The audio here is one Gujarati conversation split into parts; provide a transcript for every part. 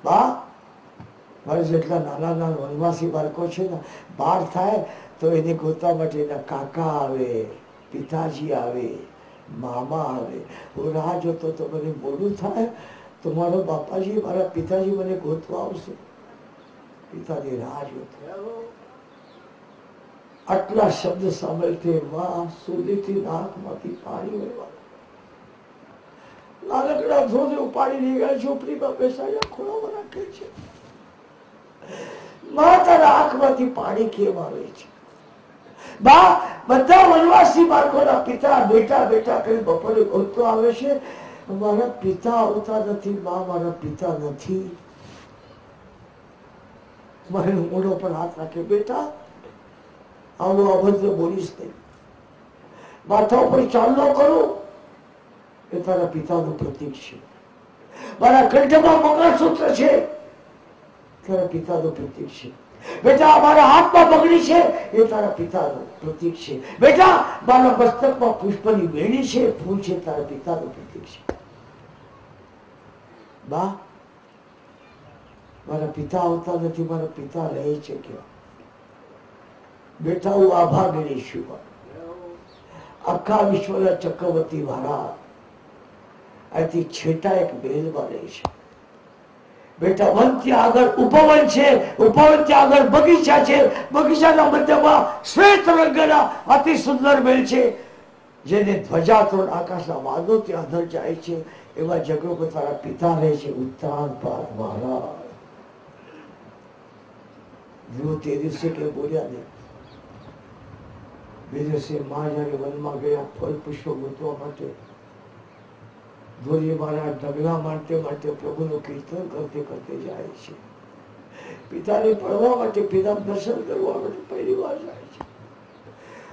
બા મારે જેટલા નાના નાના વનવાસી બાળકો છે ને, બહાર થાય તો એને ગોતવા માટે એના કાકા આવે, પિતાજી આવે, મામા આવે. હું રાહ જોતો તો મને મોડું થાય તો મારો બાપાજી, મારા પિતાજી મને ગોતવા આવશે. પિતાજી રાહ જોતો. આટલા શબ્દ સાંભળતે માં સુધીથી નાકમાંથી પાણી વહેવા. નાનકડા ધોધે ઉપાડી લઈ ગયા, ઝોપડીમાં બેસાડ્યા, ખોળામાં રાખે છે. માં તારા આંખમાંથી પાણી કેમ આવે છે? બા બધા વનવાસી બાળકોના પિતા બેટા બેટા કરી બપોરે ગોતતો આવે છે. મારા પિતા આવતા નથી. માં મારા પિતા નથી. મારે મોઢો પર હાથ રાખે, બેટા આવું અભદ્ર બોલીશ નહીં. માથા ઉપર ચાંદલો કરું એ તારા પિતાનું પ્રતીક છે. મારા કંઠમાં મંગળસૂત્ર છે, તારા પિતાનું પ્રતીક છે. બેટા મારા હાથમાં પગડી છે, એ તારા પિતાનું પ્રતીક છે. બેટા મારા મસ્તકમાં પુષ્પની બેડી છે, ફૂલ છે, તારા પિતાનું પ્રતીક છે. બા મારા પિતા આવતા નથી, મારા પિતા રહે છે ક્યાં? બેટા હું આભાગીણી છું. આખા વિશ્વના ચક્રવર્તી મહારાજ અહીંથી છેટા એક બેલમાં રહે છે. બેટા વન ત્યાં આગળ ઉપવન છે, ઉપવન ત્યાં આગળ બગીચા છે, બગીચાના મધ્યમાં શ્વેત રંગના અતિ સુંદર બેલ છે, જેને ધ્વજા તોડ આકાશના વાદળો ત્યાં અંદર જાય છે. એવા જગો પર તારા પિતા રહે છે, ઉત્તાનપાદ મહારાજ. જો તે દિવસે કે બોલ્યા નહીં. બે દિવસે માં જયારે વનમાં ગયા ફળ પુષ્પો ગોતવા માટે, ધોરી મારા ઢગલા માટે માટે પ્રભુનું કીર્તન કરતે કરતે જાય છે. પિતાને પડવા માટે, પિતા દર્શન કરવા માટે પહેલી વાર જાય છે.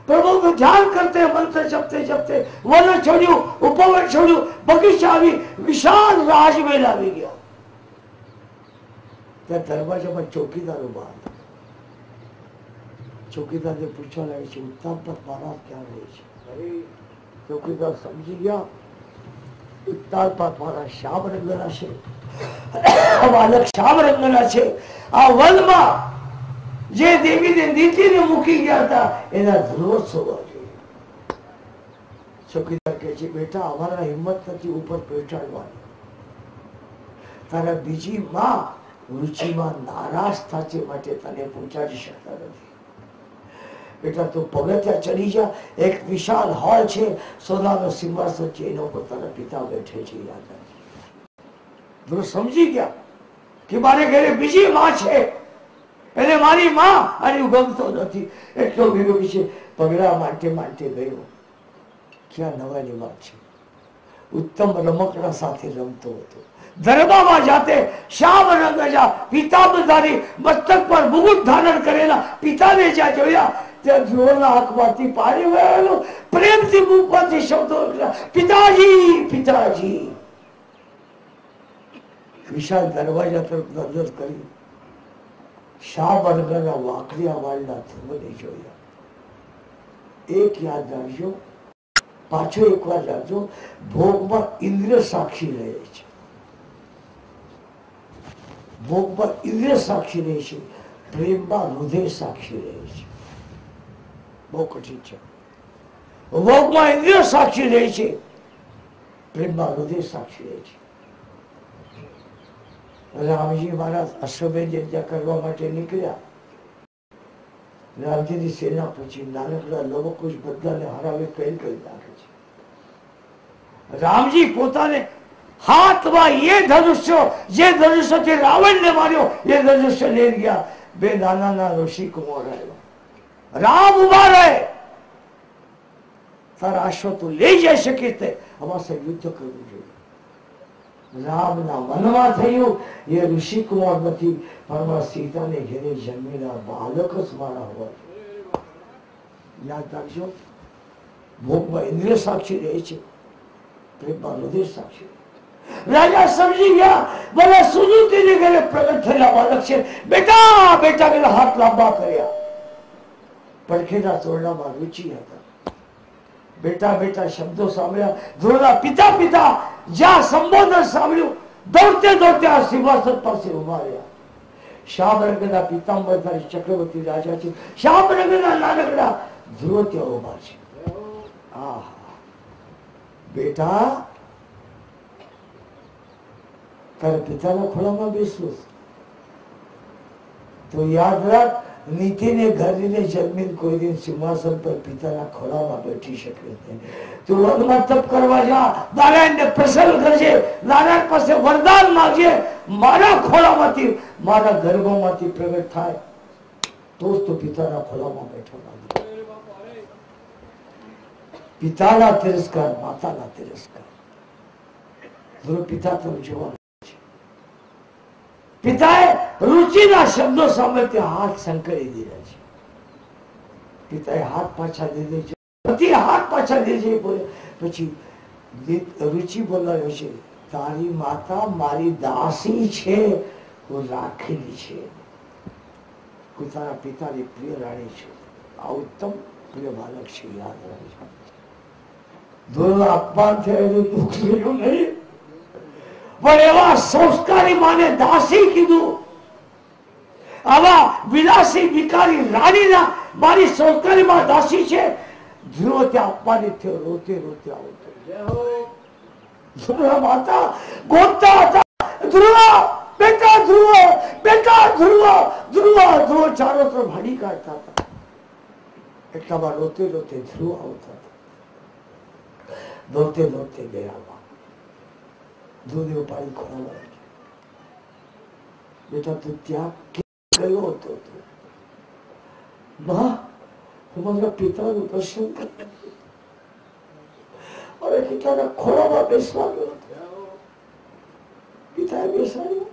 પ્રભુનું ધ્યાન કરતે, મંત્ર જપતે જપતે વન છોડ્યું, ઉપવન છોડ્યું, બગીચા આવી, વિશાળ રાજમહેલ આવી ગયા. ત્યાં દરવાજામાં ચોકીદારો બહાર. ચોકીદારને પૂછવા લાગે છે, ઉત્તાનપાદ મહારાજ ક્યાં રહે છે? ચોકીદાર સમજી ગયા, ઉત્તાનપાદ મહારાજ શ્યામ રંગના છે, બાલક શ્યામ રંગના છે. આ વનમાં જે દેવીને નીતિને મૂકી ગયા હતા એના ધ્રુવોત્સવ જોઈએ. ચોકીદાર કહે છે, બેટા અમારા હિંમત નથી ઉપર બેઠાડવાની. તારા બીજી માં રુચિમાં નારાજ થાય માટે તને પહોંચાડી શકતા નથી. બેટા તું પગથિયા ચડી જા, એક વિશાળ હોલ છે, સોનાનો સિંહાસન છે, એના ઉપર તારા પિતા બેઠે છે. યાદ સમજી ગયા કે મારે ઘરે બીજી માં છે, એને મારી માં અને ગમતો નથી. એટલો વિરોધી છે. પગલા માટે માટે ગયો. ક્યાં નવાની વાત છે. ઉત્તમ રમકડા સાથે રમતો હતો. દરબારમાં જાતે શ્યામ રંગના પિતાબધારી મસ્તક પર મુગુટ ધારણ કરેલા પિતાને જ્યાં જોયા ત્યાં ધ્રુવના આંખમાંથી પાણી વહેલું. પ્રેમથી મુખમાંથી શબ્દો, પિતાજી પિતાજી. વિશાળ દરવાજા તરફ નજર કરી, શ્યામ રંગના વાંકડિયા વાળના ધ્રુવને જોયા. એક યાદ રાખજો, પાછો એક વાર રાખજો, ભોગમાં ઇન્દ્રિય સાક્ષી રહે છે. ભોગમાં ઇન્દ્રિય સાક્ષી રહે છે, પ્રેમમાં હૃદય સાક્ષી રહે છે. બહુ કઠિન છે. ભોગમાં ઇન્દ્રિય સાક્ષી રહે છે, પ્રેમમાં હૃદય સાક્ષી રહે છે. રામજી મહારાજ અશ્વમેધ યજ્ઞ કરવા માટે નીકળ્યા. રામજીની સેના પછી નાનકડા લવકુશ બધાને હરાવી પહેલ કરી નાખે છે. રામજી પોતાને હાથમાં એ ધનુષ્ય, જે ધનુષ્યથી રાવણને માર્યો, એ ધનુષ્ય લઈ ગયા. બે નાના ઋષિ કુમાર આવ્યા. રામ ઉભા રહે, તારા અશ્વ તું લઈ જઈ શકે તે, અમારે યુદ્ધ કરવું જોઈએ. રામના મનમાં થયું એ ઋષિ કુમાર નથી, પણ સીતાને ઘેરે જન્મેલા બાલક જ મારા હોવા જોઈએ. યાદ રાખજો, ભોગમાં ઇન્દ્રિય સાક્ષી રહે છે, પ્રેમમાં હૃદય સાક્ષી. રાજા સમજી ગયા, મને સુનીતિને ઘરે પ્રગટ થયેલા બાળક છે. બેટા બેટા કે હાથ લાંબા કર્યા. પડખેના તોરણામાં રુચિ હતા. બેટા બેટા શબ્દો સાંભળ્યા. ધ્રુવના પિતા પિતા જ્યાં સંબોધન સાંભળ્યું, દોડતે દોડતે આ સિંહાસન પાસે ઉભા રહ્યા. શ્યામ રંગના પીતાંબરધારી ચક્રવર્તી રાજા છે, શ્યામ રંગના નાનકડા ધ્રુવ ત્યાં ઉભા છે. બેટા, તારે પિતાના ખોળામાં બેસવું તો યાદ રાખ, નીતિને ઘરીને જન્મીન કોઈ દિન સિંહાસન પર પિતાના ખોળામાં બેઠી શકે નહીં. તું વનમાં તપ કરવા જા, નારાયણને પ્રસન્ન કરજે, નારાયણ પાસે વરદાન માંગજે, મારા ખોળામાંથી, મારા ગર્ભમાંથી પ્રગટ થાય તો જ તું પિતાના ખોળામાં બેઠો લાગે. પિતાના તિરસ્કાર, માતાના તિરસ્કાર. પિતા તરફ જોવાનું છે. પિતાએ રુચિના શબ્દો સામે ત્યાં હાથ સંકળી દીધા છે. પિતાએ હાથ પાછા દીધે છે, પતિએ હાથ પાછા દીધે છે. પછી રુચિ બોલાવ્યો છે, તારી માતા મારી દાસી છે, હું રાખેલી છે, હું તારા પિતાની પ્રિય રાણી છું. આ ઉત્તમ પ્રિય બાલક છે, યાદ રાખજો. ધોરણ અપમાન થયેલું દુઃખ થયું નહીં, પણ એવા સંસ્કારી માને દાસી કીધું, આવા વિલાસી વિકારી રાણીના મારી સંસ્કારી માં દાસી છે. ધ્રુવ ત્યાં અપમાનિત થયો, રોતે રોતે આવતો. ધ્રુવ માતા ગોતતા હતા, ધ્રુવ બેટા, ધ્રુવ બેટા, ધ્રુવ ધ્રુવ ધ્રુવ ચારો તરફ હાડી કાઢતા હતા. એટલામાં રોતે રોતે ધ્રુવ આવતા હતા. દોડતે દોડતે ગયા, ધ્રુવને ઉપાડી ખોળામાં રાખી. બેટા, તું ત્યાં ગયો હતો? હું મારા પિતાનું દર્શન અને પિતાના ખોળામાં બેસવા ગયો હતો. પિતાએ બેસાડ્યો.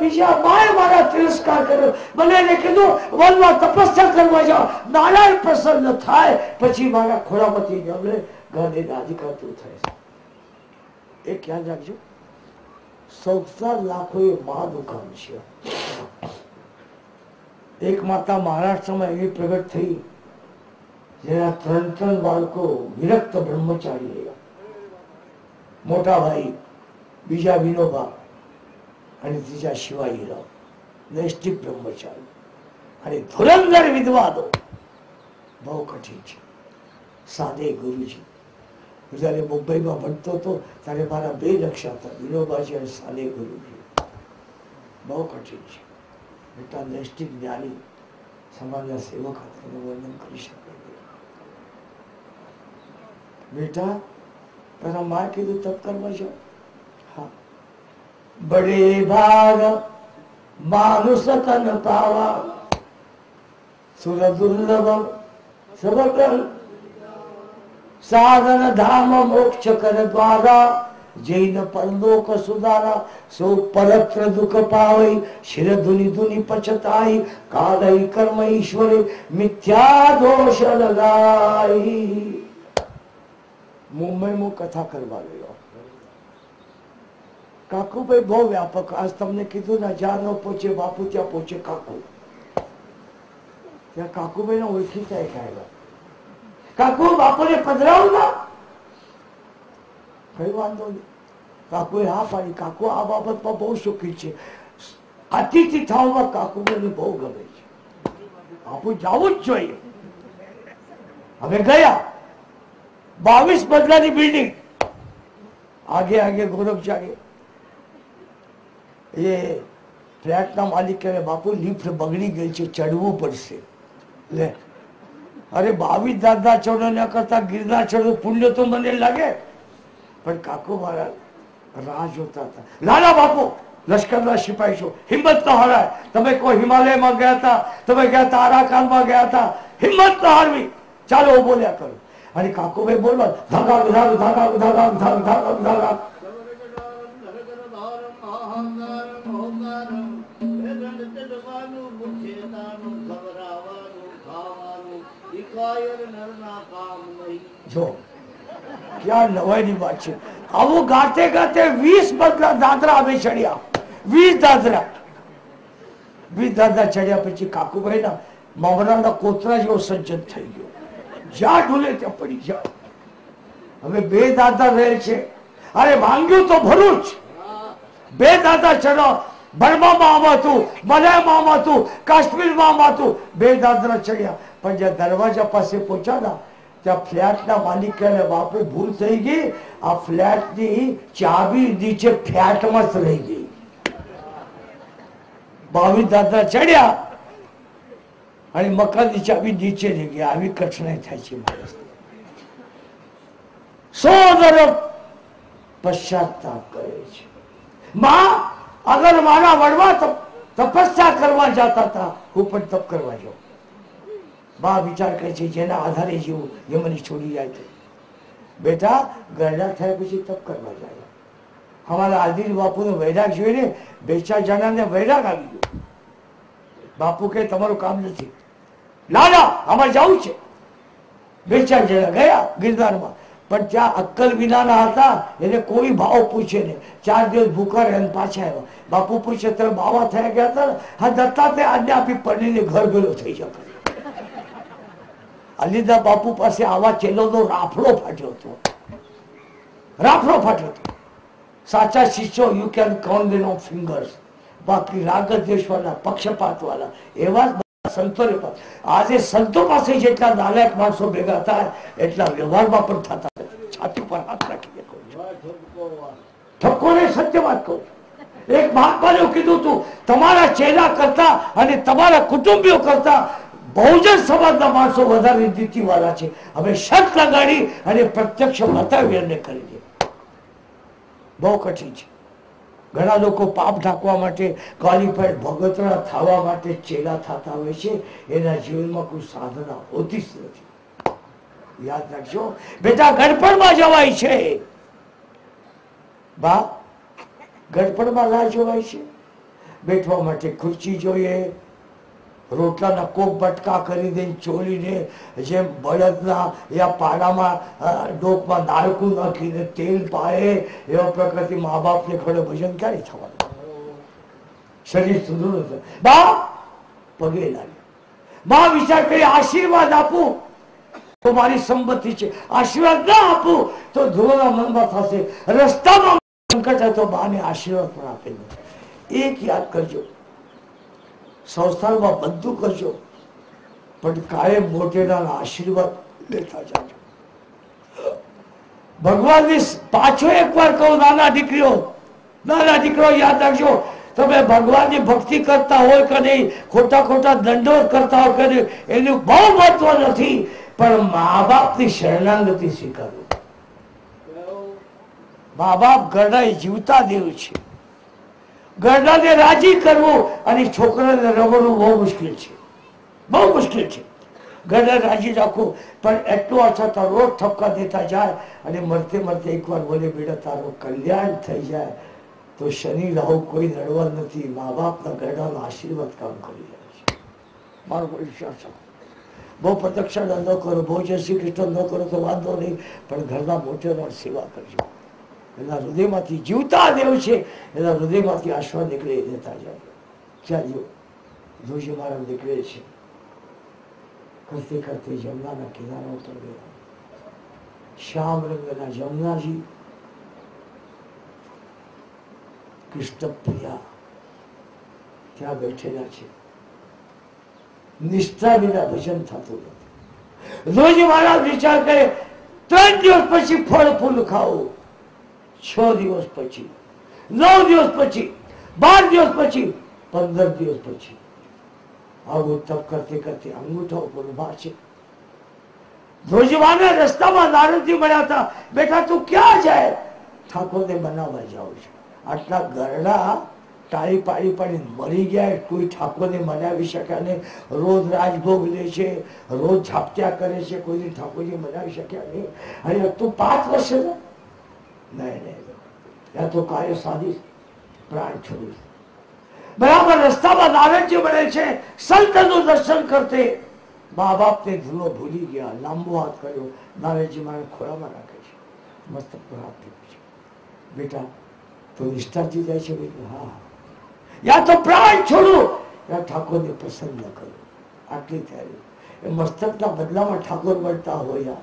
બીજા માએ મારા તિરસ્કાર કર્યો. મને એને કીધું વનમાં તપસ્યા કરવા જાઓ, નારાયણ પ્રસન્ન થાય પછી મારા ખોળામાંથી જમલે ગાંધી રાધિકા તું થાય. એ ખ્યાલ રાખજો, 17 લાખો એ મા દુકાન છે. એક માતા મહારાષ્ટ્રમાં એવી પ્રગટ થઈ જેના 3 બાળકો વિરક્ત બ્રહ્મચારી રહ્યા. મોટા ભાઈ, બીજા વિનોબા અને ત્રીજા શિવાજીરાવ, નૈષ્ઠિક બ્રહ્મચારી અને ધુરંધર વિદ્વાનો. બહુ કઠિન છે. સાદે ગુરુજી, જયારે મુંબઈમાં ભણતો હતો ત્યારે મારા 2 નકશા હતા, વિનોબાજી અને સાદે ગુરુજી. બહુ કઠિન છે. બેટા, નૈષ્ઠિક જ્ઞાની સમાજના સેવક હતા, એનું વર્ણન કરી શકાય. બેટા, તારા માએ કીધું તપ કરવા જાઓ. હા, બડે ભાગ માનુષ તન પાવા, સુર દુર્લભ સર્વગ્રહ સાધન ધામ મોક્ષ કર દ્વારા, જૈન પરલોક સુધારા, સો પરત્ર દુઃખ પાવઈ, શિર ધુની ધુની પછતાઈ, કાલઈ કર્મ ઈશ્વરે મિથ્યા દોષ લગાઈ. મુંબઈમાં કથા કરવા ગયો. કાકુભાઈ બહુ વ્યાપક. આજ તમને કીધું ને, જ્યાં ન પહોંચે બાપુ ત્યાં પહોંચે કાકુ. ત્યાં કાકુભાઈ ને ઓળખીતા એક આવ્યા. કાકુ, બાપુને પધરાવું ના? કઈ વાંધો નહીં. કાકુએ હા પાડી. કાકુ આ બાબતમાં બહુ સુખી છે. અતિથિ થવામાં કાકુને બહુ ગમે છે. બાપુ જવું જ જોઈએ. હવે ગયા. 22 બંગલાની બિલ્ડિંગ, આગે આગે ગોરખચારી. એ ફ્લેટના માલિક કહે, બાપુ લિફ્ટ બગડી ગઈ છે, ચડવું પડશે. લે, અરે 22 દાદા ચડો ન કરતા ગિરનાર ચડવું પુણ્ય તો મને લાગે. પણ કાકુ મારા રાહ જોતા હતા. લાલા બાપુ લશ્કરના સિપાહી છો, હિંમત ન હારાય. તમે કોઈ હિમાલયમાં ગયા હતા, તમે ગયા હતા આરાકાનમાં ગયા હતા, હિંમત ન હારવી, ચાલો બોલ્યા કરો. અને કાકુભાઈ બોલવા, ધાગા ધાગ ધાગા ધાગા ધાગ ધાગા ધાગા. જો ક્યાં નવાઈની વાત છે. આવું ગાતે ગાતે 20 દાદરા અમે ચડ્યા. 20 દાદરા ચડ્યા પછી કાકુભાઈ ના મામરાના કોતરા જેવો સજ્જન થઈ ગયો. જ્યાં ઢોલે ત્યાં પડી જાય. હવે 2 દાદા રહે છે અરે માંગ્યું તો ભરૂચ, બે દાદા ચડો, બર્મામાં આમ હતું, મલયમાં આમ હતું, કાશ્મીરમાં આમ હતું, બે દાદરા ચડ્યા. પણ જ્યાં દરવાજા પાસે પહોંચ્યા ત્યાં ફ્લેટના માલિકને બાપરે ભૂલ થઈ ગઈ, આ ફ્લેટની ચાબી નીચે ફ્લેટમાં જ રહી ગઈ. 22 દાદરા ચડ્યા અને મકાનની ચાબી નીચે રહી ગઈ. આવી કઠણાઈ થાય છે માણસ. સોદરો પશ્ચાતાપ કરે છે. માં અગર મારા વડવા તપસ્યા કરવા જતા હતા, હું પણ તપ કરવા જાઉં. બા વિચાર કરે છે જેના આધારે જીવું એ મને છોડી જાય તો. બેટા ગરડા થયા પછી તપ કરવા જાય. અમારા આદિલ બાપુનો વૈરાગ જોઈને 2-4 જણાને વૈરાગ આવી ગયો. બાપુ કે તમારું કામ નથી, ના ના અમારે જવું છે. 2-4 જણા ગયા ગિરનારમાં, પણ ત્યાં અક્કલ વિનાના હતા, એને કોઈ ભાવ પૂછે નહીં. 4 દિવસ ભૂખા રહ્યા પાછા આવ્યા. બાપુ પૂછે તમે બાવા થયા ગયા હતા? હા દત્તાત્રેય આજ્ઞા આપી પડીને ઘર ભેલો થઈ શકે. અલીદા બાપુ પાસે આવા ચેલોનો રાફડો ફાટ્યો હતો, રાફડો ફાટ્યો હતો. સાચા શિષ્યો you can count them on fingers. બાકી રાગ દ્વેષ વાળા, પક્ષપાત વાળા એવા સંતો. આજે સંતો પાસે જેટલા નાલાયક માણસો ભેગા થાય એટલા વ્યવહારમાં પણ થતા નથી. છાતી પર હાથ રાખીને કહું છું, ઠપકોને સત્ય વાત કહું. એક મહાત્માને કીધું તું તમારા ચેલા કરતા અને તમારા કુટુંબીઓ કરતા બહુજન સમાજના માણસો વધારે નીતિ વાળા છે. હવે શર્ત લગાડી અને પ્રત્યક્ષ બતાવી અને કરી દે. બહુ કઠિન છે. ઘણા લોકો પાપ ઢાંકવા માટે, ક્વોલિફાઈડ ભગતરા થવા માટે ચેલા થતા હોય છે. એના જીવનમાં કોઈ સાધના હોતી જ નથી. યાદ રાખજો બેટા, ગડપણમાં જવાય છે. બા ગડપણમાં ના જવાય છે. બેઠવા માટે ખુરશી જોઈએ, રોટલાના કોક બટકા કરી દઈને ચોલીને જેમ બળદના યા પાડામાં ડોકમાં નાળકું નાખીને તેલ પાએ એવા પ્રકારથી મા બાપને ખડે ભજન ક્યારે થવાનું? શરીર સુધરું છે. બા પગે લાગે. બા વિચાર કરી આશીર્વાદ આપું તો મારી સંપત્તિ છે, આશીર્વાદ ના આપું તો ધ્રુવના મનમાં થશે. રસ્તામાં સંકટ હતો, બાને આશીર્વાદ પણ આપેલો. એક યાદ કરજો, સંસ્થાનમાં બધું કરજો પણ કાયમ મોટેરાના આશીર્વાદ લેતા જાજો. ભગવાનની પાછો એકવાર કહું, નાના દીકરીઓ, નાના દીકરો યાદ રાખજો, તમે ભગવાનની ભક્તિ કરતા હોય કે નહીં, ખોટા ખોટા દંડોત કરતા હોય કે નહીં, એનું બહુ મહત્વ નથી, પણ મા બાપની શરણાગતિ સ્વીકારો. મા બાપ ગરડા જીવતા દેવ છે. ગરડાને રાજી કરવું અને છોકરાને રમવું બહુ મુશ્કેલ છે, બહુ મુશ્કેલ છે. ગરડા રાજી રાખવું પણ એટલું અછતા રોજ ઠપકા દેતા જાય અને મરતે મરતે એકવાર બોલે બેટા તારું કલ્યાણ થઈ જાય તો શનિ રાહુ કોઈ નડવા નથી. મા બાપના ગરડાનો આશીર્વાદ કામ કરી જાય છે. મારો વિશ્વાસ છે. બહુ પ્રદક્ષિણા ન કરો, બહુ જય શ્રી કૃષ્ણ ન કરો તો વાંધો નહીં, પણ ઘરના મોટેરા સેવા કરજો. એના હૃદયમાંથી જીવતા દેવ છે, એના હૃદયમાંથી આશીર્વાદ નીકળે દેતા જાય. ચાલ્યો જોશી મહારાજ નીકળે છે. કરતે કરતે જમનાના કિનારા ઉપર ગયા. શ્યામ રંગના જમનાજી, કૃષ્ણ પ્રિયા ત્યાં બેઠેલા છે. નિષ્ઠા વિના ભજન થતું નથી. રોજ મહારાજ વિચાર કરે 3 દિવસ પછી ફળ ફૂલ ખાવું, 6 દિવસ પછી, 9 દિવસ પછી, 12 દિવસ પછી, 15 દિવસ પછી. આવું તપ કરતે કરતે અંગૂઠા ઉપર ઉભા છે. ધ્રુજવાના રસ્તામાં નારદજી મળ્યા હતા. બેટા તું ક્યાં જાય? ઠાકોરને બનાવવા જાઉં છું. આટલા ગરડા ટાળી પાડી પાડી મરી ગયા, કોઈ ઠાકોરને મનાવી શક્યા નહીં. રોજ રાજભોગ લે છે, રોજ ઝાપટ્યા કરે છે, કોઈને ઠાકોરજી મનાવી શક્યા નહીં. અને તું 5 વર્ષ નહીં યા તો કાર્ય સાધીશ, પ્રાણ છોડીશ. બરાબર રસ્તામાં નારદજી મળે છે. સંતનું દર્શન કરતે મા બાપને ધૂળો ભૂલી ગયા. લાંબો હાથ કર્યો, નારદજી મારે ખોળામાં રાખે છે, મસ્તક પર હાથ દીધો છે. બેટા તો નિષ્ઠાથી જાય છે? હા. યા તો પ્રાણ છોડું યા ઠાકોરને પ્રસન્ન કરું. આટલી તૈયારી. એ મસ્તકના બદલામાં ઠાકોર મળતા હોય,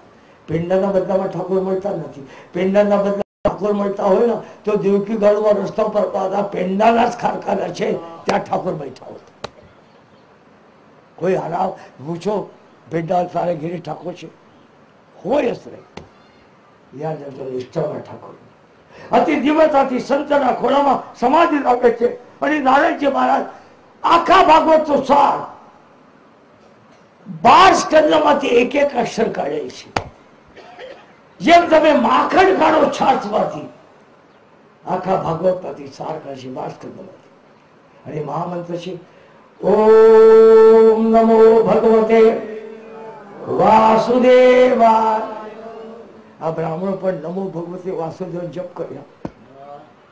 પિંડના બદલામાં ઠાકોર મળતા નથી. પિંડના બદલા ઠાકોર મળતા હોય ને તો દેવકી ગઢમાં રસ્તા પર પેંડાના જ ખારખાના છે ત્યાં ઠાકોર બેઠા હોય. કોઈ હરાવ પૂછો પેંડા તારે ઘેરે ઠાકોર છે હોય જ નહીં. યાદ રાખજો નિષ્ઠામાં ઠાકોર અતિ દિવ્યતાથી સંતના ખોળામાં સમાધિ રાખે છે. અને નારાયણજી મહારાજ આખા ભાગવત તો સાર 12 સ્કંદમાંથી એક એક અક્ષર કાઢે છે. જેમ તમે માખણ કાઢો છાશમાંથી, આખા ભાગવતમાંથી સાર કાઢશે 12 સ્કંદમાંથી. અને મહામંત્ર છે ઓમ નમો ભગવતે વાસુદેવાય. આ બ્રાહ્મણો પણ નમો ભગવતે વાસુદેવ જપ કર્યા.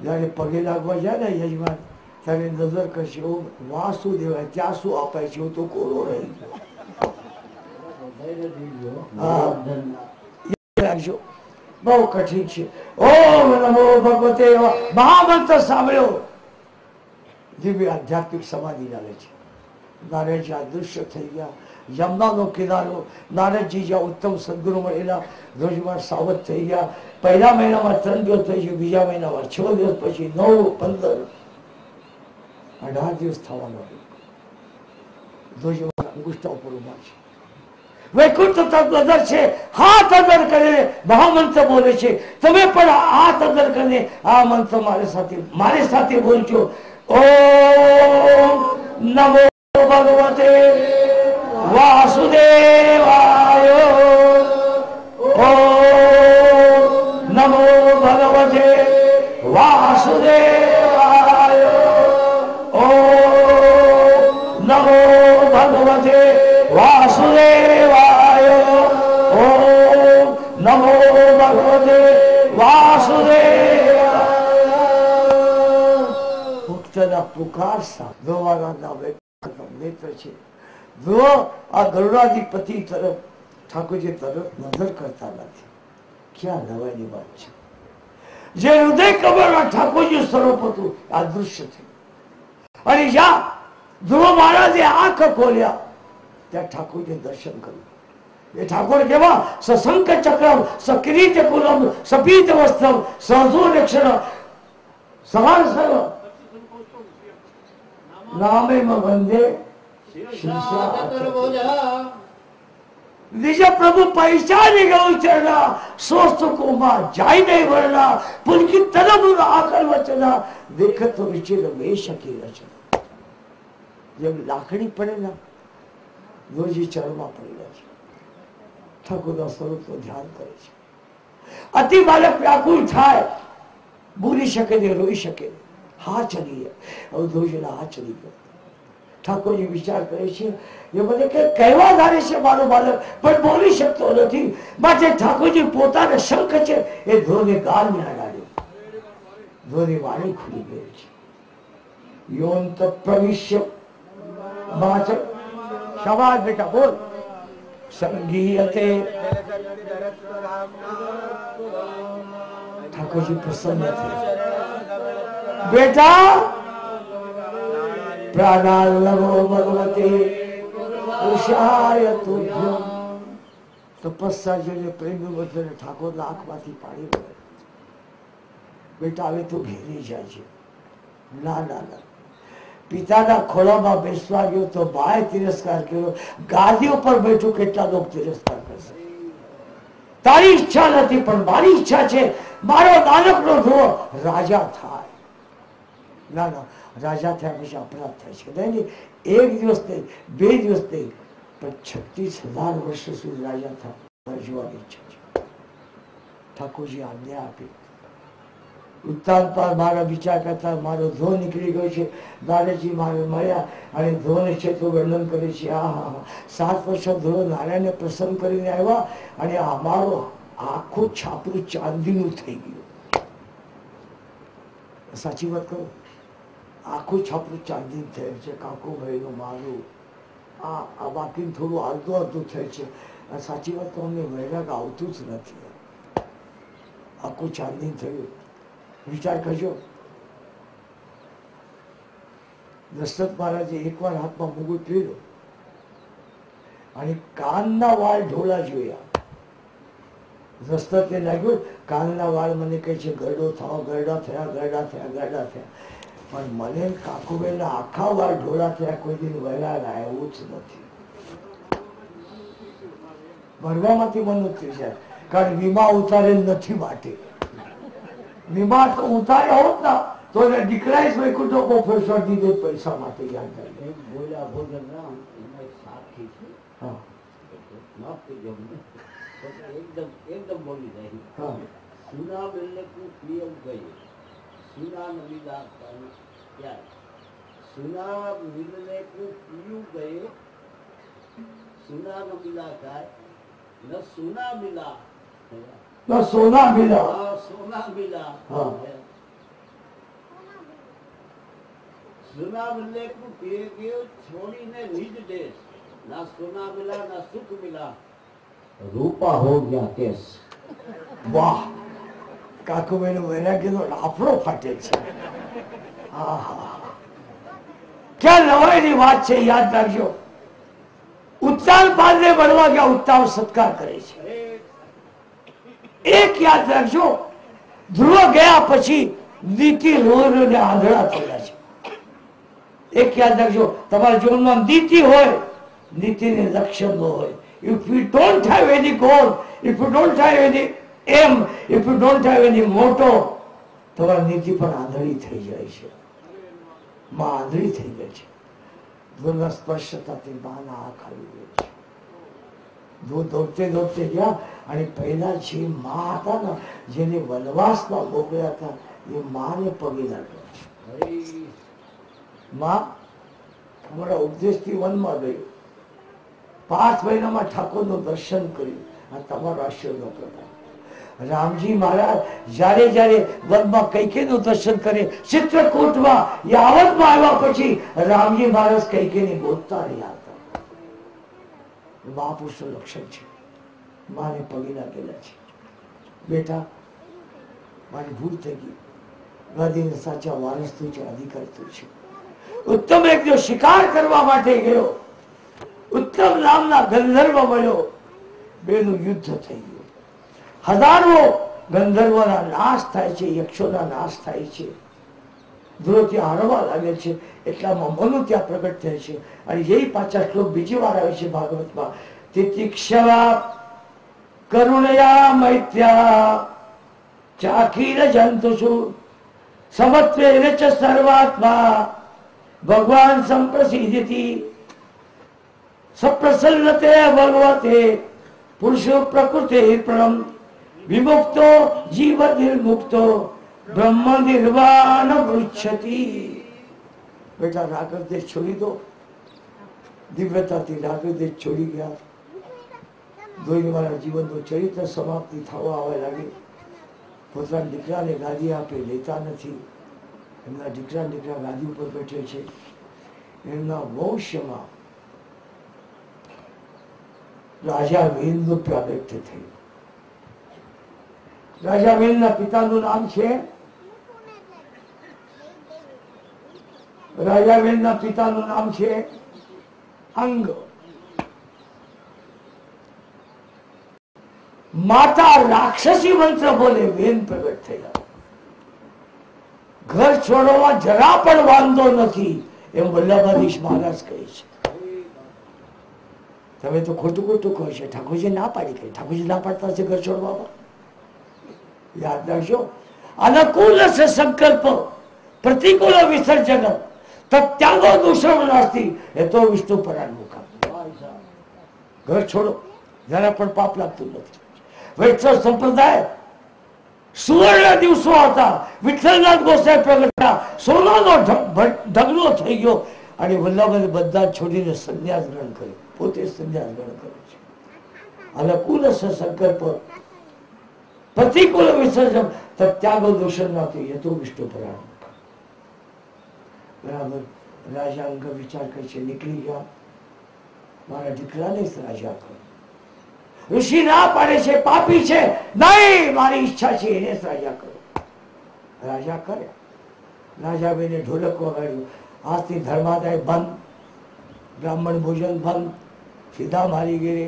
જયારે પગે લાગવા જાય ને યજમાન ત્યારે નજર કરશે ઓમ વાસુદેવાય. ત્યાં શું અપાય છે હું તો કોરો રહી ગયો. બહુ કઠિન છે. ઓમ નમો ભગવતે મહામંત્ર સાંભળ્યો દિવ્ય આધ્યાત્મિક સમાધિ લાગે છે. નારાયણજી અદૃશ્ય થઈ ગયા. યમુનાનો કિનારો નારદજી જ્યાં ઉત્તમ સદગુરુ મળેલા રોજમાં સાવધ થઈ ગયા. પહેલા મહિનામાં 3 દિવસ થઈ ગયું, બીજા મહિનામાં 6 દિવસ, પછી 9, 15, 18 દિવસ થવાનો. રોજમાં અંગુષ્ઠા ઉપર ઉભા છે. વૈકુંઠ તદ્દર છે. હાથ અદર કરીને મહામંત્ર બોલે છે. તમે પણ હાથ અદર કરીને આ મંત્ર મારી સાથે બોલજો. ઓમ નમો ભગવતે વાસુદેવાય. ઓમ નમો ભગવતે વાસુદેવાય. ઓમ નમો ભગવતે વાસુદેવાય. ઓમ નમો ભગવતે વાસુદેવાય. ભક્તના પુકાર સાંભળવાના નેત્ર છે. જો આ ગરુડાધિપતિ તરફ ઠાકોરજી તરફ નજર કરતા નથી. ક્યાં નવાઈની વાત છે. જે હૃદય કબરમાં ઠાકોરજી સ્વરૂપ હતું આ દૃશ્ય થયું. અને જ્યાં ધ્રુવ મહારાજે આંખ ખોલ્યા ત્યાં ઠાકોરજી દર્શન કર્યું. એ ઠાકોર કેવા સશંક ચક્રમ સક્રિત કુલમ સપીત વસ્ત્રમ સહજો રક્ષણ સહાર સર્વ નામે વંદે निज प्रभु पहचाने गौ चरना स्वस्थ कोमा जाय नहीं वरना पुलकी तरफ आकर वचना देख तो विचिर वेश की रचना. जब लाकड़ी पड़े ना रोजी चरमा पड़ेगा છે. ઠાકોરના સ્વરૂપનું ધ્યાન કરે છે. અતિ બાલક વ્યાકુળ થાય, બોલી શકે ને રોઈ શકે. હા ચલી ગયા. હવે ધોજીના હા ચલી ગયો. ઠાકોરજી વિચાર કરે છે એ મને કહેવા ધારે છે મારો બાળક પણ બોલી શકતો નથી. માટે ઠાકોરજી પોતાને શંખ છે એ ધ્રોને ગાળને અડાડ્યો. ધ્રોની વાણી ખુલી ગઈ છે. યોંત પ્રવિશ્ય વાચ શાબાશ બેટા બોલ. સંગીયતે ઠાકોરજી પ્રસન્ન થયા. બેટા પ્રાણાલવો ભગવતે ઉષાય તુભ્યમ. તપસ્યા જોઈને પ્રેમનું બદલે ઠાકોરના આંખમાંથી પાણી વળે. બેટા હવે તું ઘેરી જાય છે. ના ના ના. પિતાના ખોળામાં બેસવા ગયો તો ભાઈ તિરસ્કાર કર્યો. ગાદી ઉપર બેઠું કેટલા લોકો તિરસ્કાર કરશે. તારી ઈચ્છા નથી પણ મારી ઈચ્છા છે. મારો નાનકડો ધ્રુવ રાજા થાય. ના ના, રાજા થયા પછી અપરાધ થાય છે. નહીં, એક દિવસ નહીં, 2 દિવસ નહીં, પણ 36,000 વર્ષ સુધી રાજા થાય જોવાની ઈચ્છા છે. ઠાકોરજી આજ્ઞા આપી. ઉત્તાન પર મારા વિચાર કરતા મારો ધ્રો નીકળી ગયો છે. નારદજી મારે મળ્યા અને ધ્રોને છે તો વર્ણન કરે છે. હા હા હા, 7 વર્ષ ધ્રો નારાયણને પ્રસન્ન કરીને આવ્યા અને અમારો આખું છાપરું ચાંદીનું થઈ ગયું. સાચી વાત કહું, આખું છાપરું ચાંદી થયેલ છે. કાકું ભાઈનું મારું આ બાકી થોડું અડધું થયેલ છે. સાચી વાત તો અમને વૈરાગ આવતું જ નથી. આખું ચાંદી થયું. વિચાર કરજો. દશરથ મહારાજે એકવાર હાથમાં મુગુટ લીધો અને કાનના વાળ ઢોલા જોયા. રસ્તે લાગ્યું કાનના વાળ મને કહે છે ગરડો થાવ, ગરડા થયા, ગરડા થયા, ગરડા થયા. પણ મને કાકુબેનના આખા વાળ ઢોળા થયા કોઈ દિન વહેલા આવ્યું જ નથી. ભરવામાંથી મન ઉતરી જાય, કારણ વીમા ઉતારે નથી માટે. વીમા તો ઉતાર્યા હોત ના તો દીકરા વૈકુંઠો પ્રોફેસર દીધે પૈસા માટે યાદ રાખે. બોલ્યા ભોજન રામ એમાં એક સાથી છે, માફ કરજો મને, એકદમ બોલી જાય. સુના મિલને કો પીએમ ગયે, સુના મિલા क्या सुना मिलने को पीयू गए, सुना न मिला काय न सोना मिला, न सोना मिला, सोना मिला. सुना मिलने को पिए गयो छोड़ीने निज देश, ना सोना मिला ना सुख मिला, रूपा हो गया केस. वाह, કાકુભાઈ નો વૈરાગ્યનો લાફડો ફાટે છે. ક્યાં નવાઈની વાત છે, યાદ રાખજો. ઉત્તાલ પાદને મળવા ગયા, ઉત્તાલ સત્કાર કરે છે. એક યાદ રાખજો, ધ્રુવ ગયા પછી નીતિ રોજ આંધળા થયા છે. એક યાદ રાખજો, તમારા જીવનમાં નીતિ હોય, નીતિને લક્ષ્ય ન હોય. If you don't have any goal, if you don't have any aim, if you don't have any motto, તમારી નીતિ પણ આંધળી થઈ જાય છે. માં આંધળી થઈ ગઈ છે. ધ્રુવના સ્પર્શતાથી માના આંખ આવી ગઈ છે. ધ્રુવ દોડતે દોડતે ગયા અને પહેલા જે માં હતા ને, જેને વનવાસમાં મોકલ્યા હતા, એ માને પગે લાગ્યા. માં અમારા ઉપદેશથી વનમાં ગયું, 5 મહિનામાં ઠાકોરનું દર્શન કર્યું. આ તમારો આશીર્વાદ પ્રદાન. રામજી મહારાજ જયારે જયારે વનમાં કૈકેયીનું દર્શન કરે, ચિત્રકૂટમાં યાવતમાં આવ્યા પછી રામજી મહારાજ કૈકેયીને ગોતતા રહ્યા હતા. મહાપુરુષનું લક્ષણ છે. માને પગે લાગેલા છે, બેટા મારી ભૂલ થઈ ગઈ, ગાદીને સાચા વારસ તું છે, અધિકાર તું છે. ઉત્તમ એક જો શિકાર કરવા માટે ગયો, ઉત્તમ નામના ગંધર્વ મળ્યો, બેનું યુદ્ધ થઈ ગયું. હજારો ગંધર્વોના નાશ થાય છે, યક્ષોના નાશ થાય છે. ધ્રુવ ત્યાં હરવા લાગે છે, એટલામાં મનુ ત્યાં પ્રગટ થાય છે. અને એ પાછા શ્લોક બીજી વાર આવે છે ભાગવતમાં, તિતિક્ષવા કરુણયા મૈત્ર્યા ચાખીર જંતુષુ સમત્વેન ચ સર્વાત્મા ભગવાન સંપ્રસિદ્ધિ સપ્રસન્નતે ભગવતે પુરુષો પ્રકૃતે પ્રણમ વિમુક્તો જીવ નિર્મુક્તો બ્રહ્મ નિર્વાણ પૃચ્છતિ. બેટા રાગર દેશ છોડી દો. દિવ્યતાથી રાગર દેશ છોડી ગયા. ધોઈ મારા જીવનનું ચરિત્ર સમાપ્તિ થવા આવે લાગે. પોતાના દીકરાને ગાદી આપે, લેતા નથી. એમના દીકરા ગાદી ઉપર બેઠે છે. એમના વંશમાં રાજા વીરનું પ્રાગટ્ય થયું. રાજા વીરના પિતાનું નામ છે, રાજા વીરના પિતાનું નામ છે અંગ. માતા રાક્ષસી મંત્ર બોલે, વેન પ્રગટ થયા. ઘર છોડવા જરા પણ વાંધો નથી, એમ વલ્લભાધીશ મહારાજ કહે છે. તમે તો ખોટું ખોટું કહો છો. ઠાકોરજી ના પાડી ગઈ. ઠાકોરજી ના પાડતા છે ઘર છોડવામાં. યાદ રાખજો, અનુકૂલ છે સંકલ્પ, પ્રતિકૂલ વિસર્જન, તત્યાગો દૂષણ નાસ્તી, એ તો વિષ્ણુ પરાણ મુખમ. ઘર છોડો, જરા પણ પાપ લાગતું નથી. વૈષ્ણવ સંપ્રદાય સુવર્ણ દિવસો હતા. વિઠ્ઠલનાથ ગોસાઈ પ્રગટ્યા, સોનાનો ઢગલો થઈ ગયો. અને વલ્લભને બધા છોડીને સંન્યાસ ગ્રહણ કર્યો. પોતે સંન્યાસ ગ્રહણ કરે છે. અનુકૂલ સંકલ્પ, પ્રતિકૂળ વિસર્જન, ત્યાગો દૂષણ નથી, એ તો વિષ્ણુ પરાણ. બરાબર. રાજા અંગ વિચાર કરે છે, નીકળી ગયા, મારા દીકરાને જ રાજા કરો. ઋષિ ના પાડે છે, પાપી છે, નહીં, મારી ઈચ્છા છે, એને જ રાજા કરો. રાજા કર્યા. રાજા બેને ઢોલક વગાડ્યું. આજથી ધર્માદાય બંધ, બ્રાહ્મણ ભોજન બંધ, સીધા મારી ગીરે,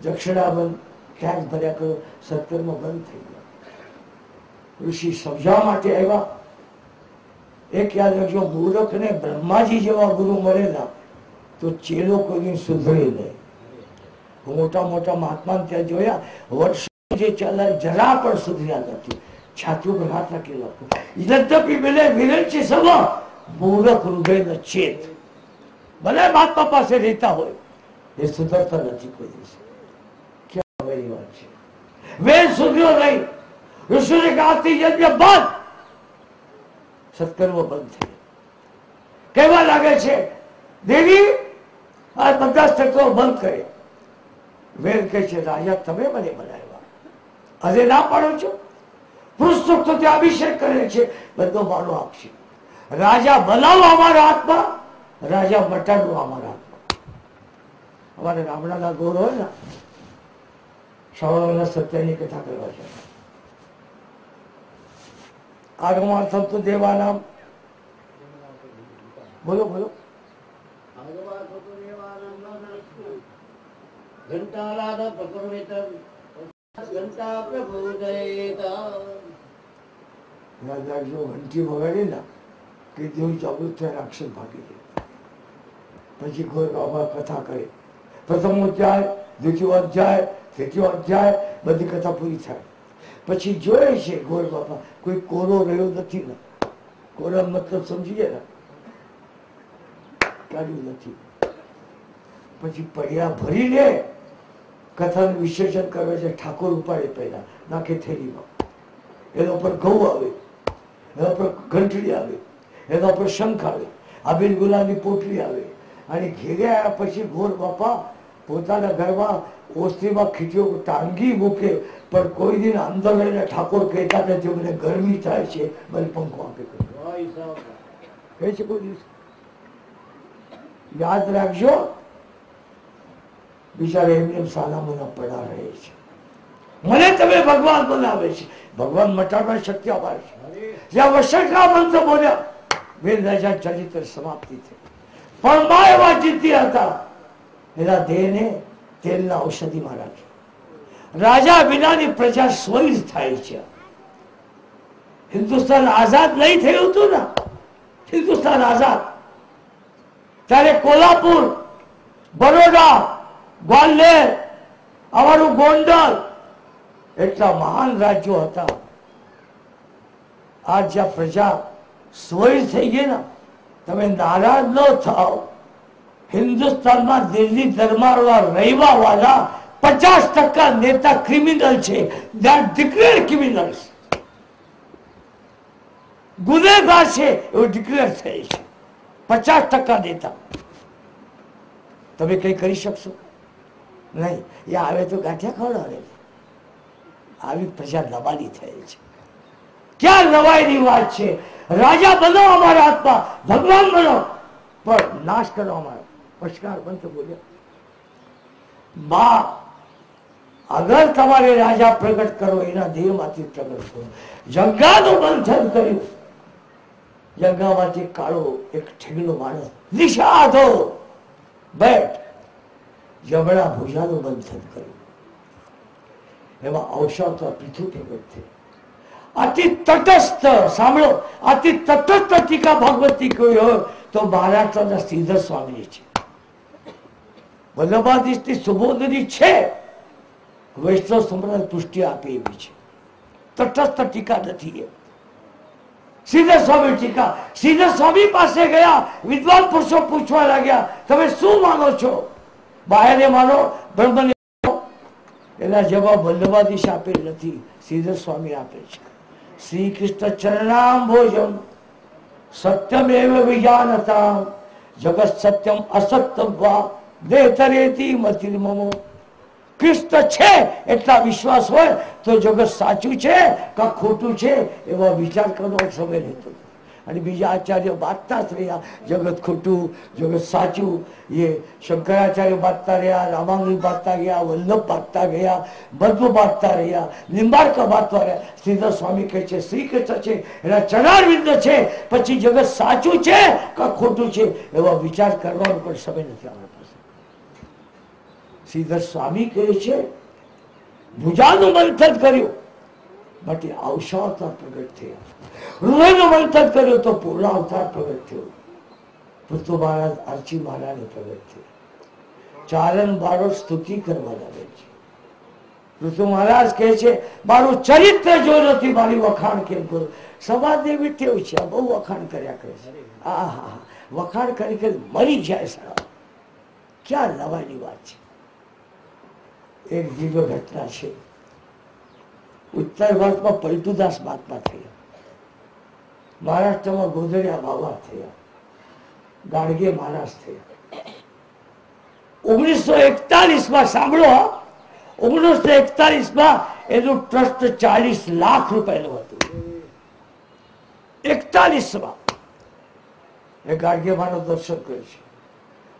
દક્ષિણા બંધ, ટેક્સ ભર્યા કરો, સત્કર્મ બંધ થઈ ગયા. ઋષિ સમજાવવા માટે આવ્યા. એક યાદ રાખજો, મૂર્ખને બ્રહ્માજી જેવા ગુરુ મળેલા તો ચેલો કોઈ સુધરે નહીં. મોટા મોટા મહાત્મા ત્યાં જોયા, વર્ષો જે ચાલે જરા પણ સુધર્યા નથી. છાતી પર હાથ રાખેલો, યદ્યપિ મિલે વિરંચી સમ મૂર્ખ હૃદય ચેત. ભલે મહાત્મા પાસે રહેતા હોય, એ સુધરતા નથી કોઈ દિવસ. ક્યાં મેરી વાત છે? વેદ સુધર્યો નહીં, ઋષિને ગાતી યજ્ઞ બંધ, સત્કર્મ બંધ થઈ. કહેવા લાગે છે દેવી આ બધા સત્કર્મ બંધ કરે. વેદ કહે છે રાજા તમે મને બનાવ્યા, આજે ના પાડો છો? પુરુષ તો ત્યાં અભિષેક કરે છે, બધો માનો આપશે. રાજા બનાવો અમારા હાથમાં, રાજા મટાડવો અમારા હાથમાં. અમારે રામણાના ગોળ હોય ને, શ્રાવણના સત્યની કથા કરવા છે. આગમાં સંતો દેવાનામ, બોલો બોલો. ઘંટાલાદ પ્રકૃતિતમ ઘંટા પ્રબોધયેતા. યાદ રાખજો, ઘંટી વગાડી ને કે દેવ જાગૃત થઈને અક્ષર ભાગી જાય. પછી ગોર બાબા કથા કરે. પ્રથમ અધ્યાય, દ્વિતીય અધ્યાય, તૃતીય અધ્યાય, બધી કથા પૂરી થાય. પછી જોયે છે ગોર બાબા કોઈ કોરો રહ્યો નથી ને. કોરા મતલબ સમજી ગયા ને, કાઢ્યું નથી. પછી પડ્યા ભરીને કથાનું વિસર્જન કરે છે. ઠાકોર ઉપાડે પહેલા, નાખે થેલીમાં. એના પર ઘઉં આવે, એના પર ઘંટડી આવે, એના પર શંખ આવે, આબેલ ગુલાબની પોટલી આવે. અને ઘેરે આવ્યા પછી ગોર બાપા પોતાના ઘરમાં ઓસ્ત્રીમાં ખીચો ટાંગી મૂકે, પણ કોઈ દિન અંદર રહીને ઠાકોર કહેતા નથી મને ગરમી થાય છે, મને પંખો આપે કહે છે કોઈ દિવસ. યાદ રાખજો, બિચારા એમને સાલામોના પડા રહે છે. મને તમે ભગવાન બનાવે છે, ભગવાન મટાડવાની શક્તિ અપાય છે. જ્યાં વશંકરા મંત્ર બોલ્યા, વેદ રાજા ચરિત્ર સમાપ્તિ થઈ. પણ મા એવા જીતી હતા, એના દેહને તેલના ઔષધિમાં રાખ્યા. રાજા વિનાની પ્રજા સ્વૈર થાય છે. હિન્દુસ્તાન આઝાદ નહીં થયું હતું ને, હિન્દુસ્તાન આઝાદ ત્યારે કોલ્હાપુર, બરોડા, ગ્વાલિયર, અમારું ગોંડલ એટલા મહાન રાજ્યો હતા. આજ જ્યાં પ્રજા સ્વૈર થઈ ગઈ ને, તમે નારાજ ન થાવ. હિન્દુસ્તાનમાં દિલ્હી દરબારમાં રહેવા વાળા 50% નેતા ક્રિમિનલ છે. They are declared criminals. ગુનેગાર છે એવું ડિક્લેર થાય છે. 50% નેતા. તમે કઈ કરી શકશો નહીં. એ આવે તો ગાંઠિયા ખવડાવે. આવી પ્રજા નવાલી થયેલ છે. ક્યાં નવાઈની વાત છે? રાજા બનો અમારા હાથમાં, ભગવાન બનો, પણ નાશ કરો અમારો. પશ્કાર બંધ બોલ્યા. બા અગર તમારે રાજા પ્રગટ કરો, એના દેહમાંથી પ્રગટ કરો. જંગાનું બંધન કર્યું. જંગામાંથી કાળો એક ઠીગલો માણસ નિષાદો બેઠ જમણા ભુજાનું બંધન કર્યું. એમાં અવસર પૃથ્વી પ્રગટ થઈ. અતિ તટસ્થ, સાંભળો, અતિ તટસ્થ ટીકા ભગવતી કોઈ હોય તો મહારાષ્ટ્રના શ્રીધર સ્વામી છે. વલ્લભાધીશની સુબોધની છે, વૈષ્ણવ સંપ્રદાય પુષ્ટિ આપી એવી છે. તટસ્થ ટીકા નથી. શ્રીધર સ્વામી ટીકા. શ્રીધર સ્વામી પાસે ગયા, વિદ્વાન પુરુષો પૂછવા લાગ્યા તમે શું માનો છો? બાહ્યને માનો, બ્રહ્મને માનો? એના જવાબ વલ્લભાધીશ આપેલ નથી, શ્રીધર સ્વામી આપે છે. શ્રી કૃષ્ણ ચરણામ ભોજમ સત્યમેવ વિજાનતા જગત સત્યમ અસત્યમ વા દેતરેતી મતિર્મમો. કૃષ્ણ છે એટલા વિશ્વાસ હોય તો જગત સાચું છે કે ખોટું છે એવા વિચાર કરવાનો સમય રહેતો. અને બીજા આચાર્ય બાંટતા જ રહ્યા, જગત ખોટું, જગત સાચું. એ શંકરાચાર્ય બાંટતા રહ્યા, રામાનુજ બાંટતા ગયા, વલ્લભ બાંટતા ગયા, બધું બાંટતા રહ્યા, નિંબાળકર બાંટતા રહ્યા. શ્રીધર સ્વામી કહે છે શ્રી કૃષ્ણ છે એના ચરણારવિંદ છે, પછી જગત સાચું છે કે ખોટું છે એવા વિચાર કરવાનો પણ સમય નથી અમારા પાસે. શ્રીધર સ્વામી કહે છે ભુજાનું મંથન કર્યું માટે આવશો અવતાર પ્રગટ થયા, હૃદયનું મંથન કર્યું તો પૂર્ણ અવતાર પ્રગટ થયો. પૃથુ મહારાજ આરચી મહારાજને પ્રગટ થયા. ચારણ બાળો સ્તુતિ કરવા લાગે છે. પૃથુ મહારાજ કહે છે મારું ચરિત્ર જોયું નથી, મારી વખાણ કેમ કરું? સમાજને બી ટેવ છે, બહુ વખાણ કર્યા કરે છે. આહા, વખાણ કરી કરી મરી જાય સારા. ક્યાં નવાની વાત છે. એક દિવ્ય ઘટના છે. ઉત્તર ભારતમાં પલટુદાસ મહાત્મા થયા, મહારાષ્ટ્રમાં ગોધડિયા બાબા થયા, ગાડગે મહારાજ થયા. 1941 સાંભળો, 1941 એનું ટ્રસ્ટ 40 લાખ રૂપિયાનું હતું. 41 એ ગાડગે મહારાજ દર્શન કરે છે.